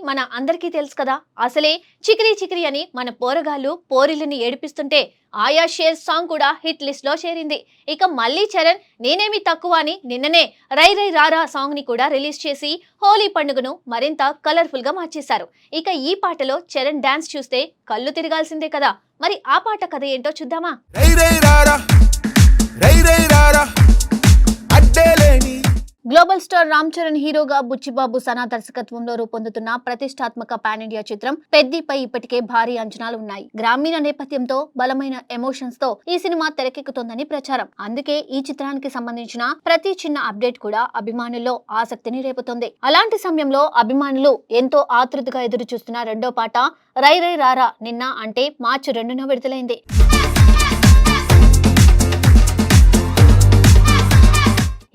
మన అందరికీ తెలుసు కదా. అసలే చికిరి చికిరి అని మన పోరగాళ్ళు పోరిలని ఏడిపిస్తుంటే ఆయా షేర్ సాంగ్ కూడా హిట్ లిస్ట్ లో చేరింది. ఇక మళ్ళీ చరణ్ నేనేమి తక్కువ అని నిన్ననే రై రై రారా సాంగ్ ని కూడా రిలీజ్ చేసి హోలీ పండుగను మరింత కలర్ఫుల్ గా మార్చేశారు. ఇక ఈ పాటలో చరణ్ డాన్స్ చూస్తే కళ్ళు తిరగాల్సిందే కదా. మరి ఆ పాట కథ ఏంటో చూద్దామా. గ్లోబల్ స్టార్ రామ్ చరణ్ హీరోగా బుచ్చిబాబు సనా దర్శకత్వంలో రూపొందుతున్న ప్రతిష్టాత్మక పాన్ ఇండియా చిత్రం పెద్దిపై ఇప్పటికే భారీ అంచనాలు ఉన్నాయి. గ్రామీణ నేపథ్యంతో బలమైన ఎమోషన్స్ తో ఈ సినిమా తెరకెక్కుతోందని ప్రచారం. అందుకే ఈ చిత్రానికి సంబంధించిన ప్రతి చిన్న అప్డేట్ కూడా అభిమానుల్లో ఆసక్తిని రేపుతోంది. అలాంటి సమయంలో అభిమానులు ఎంతో ఆతృతగా ఎదురు చూస్తున్న రెండో పాట రై రై రారా నిన్న అంటే మార్చి 2న విడుదలైంది.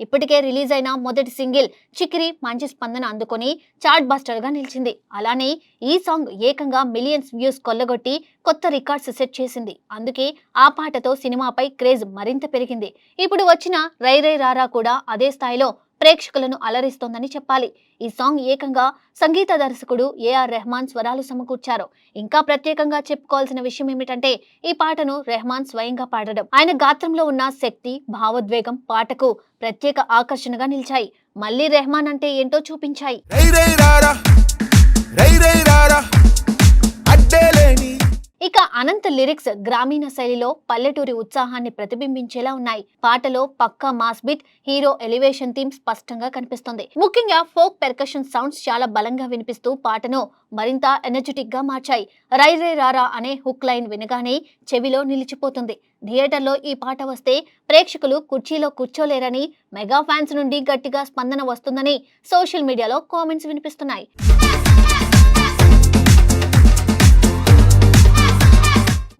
ఇప్పటికే రిలీజ్ అయిన మొదటి సింగిల్ చికిరి మంచి స్పందన అందుకొని చార్ట్ బస్టర్ గా నిలిచింది. అలానే ఈ సాంగ్ ఏకంగా మిలియన్స్ వ్యూస్ కొల్లగొట్టి కొత్త రికార్డ్స్ సెట్ చేసింది. అందుకే ఆ పాటతో సినిమాపై క్రేజ్ మరింత పెరిగింది. ఇప్పుడు వచ్చిన రై రై రారా కూడా అదే స్థాయిలో ప్రేక్షకులను అలరిస్తోందని చెప్పాలి. ఈ సాంగ్ ఏకంగా సంగీత దర్శకుడు ఏఆర్ రెహమాన్ స్వరాలు సమకూర్చారు. ఇంకా ప్రత్యేకంగా చెప్పుకోవాల్సిన విషయం ఏమిటంటే ఈ పాటను రెహమాన్ స్వయంగా పాడడం. ఆయన గాత్రంలో ఉన్న శక్తి, భావోద్వేగం పాటకు ప్రత్యేక ఆకర్షణగా నిలిచాయి. మళ్ళీ రెహమాన్ అంటే ఏంటో చూపించాయి. ఇక అనంత్ లిరిక్స్ గ్రామీణ శైలిలో పల్లెటూరి ఉత్సాహాన్ని ప్రతిబింబించేలా ఉన్నాయి. పాటలో పక్కా mass beat, hero elevation theme స్పష్టంగా కనిపిస్తుంది. ముఖ్యంగా ఫోక్ పెర్కషన్ సౌండ్స్ చాలా బలంగా వినిపిస్తూ పాటను మరింత ఎనర్జెటిక్ గా మార్చాయి. రై రై రారా అనే హుక్ లైన్ వినగానే చెవిలో నిలిచిపోతుంది. థియేటర్లో ఈ పాట వస్తే ప్రేక్షకులు కుర్చీలో కూర్చోలేరని, మెగా ఫ్యాన్స్ నుండి గట్టిగా స్పందన వస్తుందని సోషల్ మీడియాలో కామెంట్స్ వినిపిస్తున్నాయి.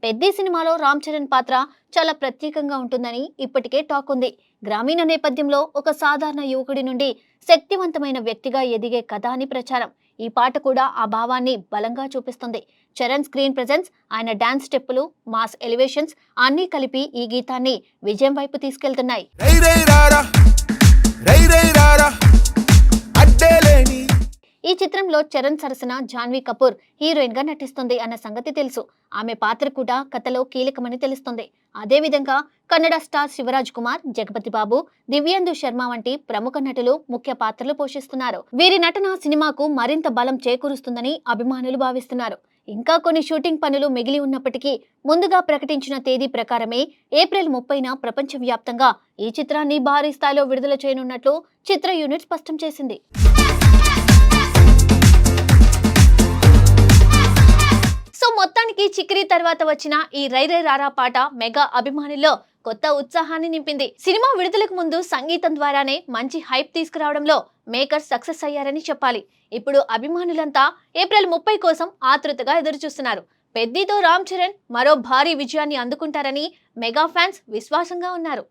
పెద్ది సినిమాలో రామ్ చరణ్ పాత్ర చాలా ప్రత్యేకంగా ఉంటుందని ఇప్పటికే టాక్ ఉంది. గ్రామీణ నేపథ్యంలో ఒక సాధారణ యువకుడి నుండి శక్తివంతమైన వ్యక్తిగా ఎదిగే కథ అని ప్రచారం. ఈ పాట కూడా ఆ భావాన్ని బలంగా చూపిస్తుంది. చరణ్ స్క్రీన్ ప్రెజెన్స్, ఆయన డాన్స్ స్టెప్పులు, మాస్ ఎలివేషన్స్ అన్నీ కలిపి ఈ గీతాన్ని విజయం వైపు తీసుకెళ్తున్నాయి. ఈ చిత్రంలో చరణ్ సరసన జాన్వీ కపూర్ హీరోయిన్ గా నటిస్తుంది అన్న సంగతి తెలుసు. ఆమె పాత్ర కూడా కథలో కీలకమని తెలుస్తుంది. అదేవిధంగా కన్నడ స్టార్ శివరాజ్ కుమార్, జగపతి బాబు, దివ్యేందు శర్మ వంటి ప్రముఖ నటులు ముఖ్య పాత్రలు పోషిస్తున్నారు. వీరి నటన సినిమాకు మరింత బలం చేకూరుస్తుందని అభిమానులు భావిస్తున్నారు. ఇంకా కొన్ని షూటింగ్ పనులు మిగిలి ఉన్నప్పటికీ ముందుగా ప్రకటించిన తేదీ ప్రకారమే ఏప్రిల్ 30న ప్రపంచవ్యాప్తంగా ఈ చిత్రాన్ని భారీ స్థాయిలో విడుదల చేయనున్నట్లు చిత్ర యూనిట్ స్పష్టం చేసింది. సో మొత్తానికి చికిరి తర్వాత వచ్చిన ఈ రై రై రారా పాట మెగా అభిమానుల్లో కొత్త ఉత్సాహాన్ని నింపింది. సినిమా విడుదలకు ముందు సంగీతం ద్వారానే మంచి హైప్ తీసుకురావడంలో మేకర్స్ సక్సెస్ అయ్యారని చెప్పాలి. ఇప్పుడు అభిమానులంతా ఏప్రిల్ 30 కోసం ఆతృతగా ఎదురుచూస్తున్నారు. పెద్దితో రామ్ చరణ్ మరో భారీ విజయాన్ని అందుకుంటారని మెగా ఫ్యాన్స్ విశ్వాసంగా ఉన్నారు.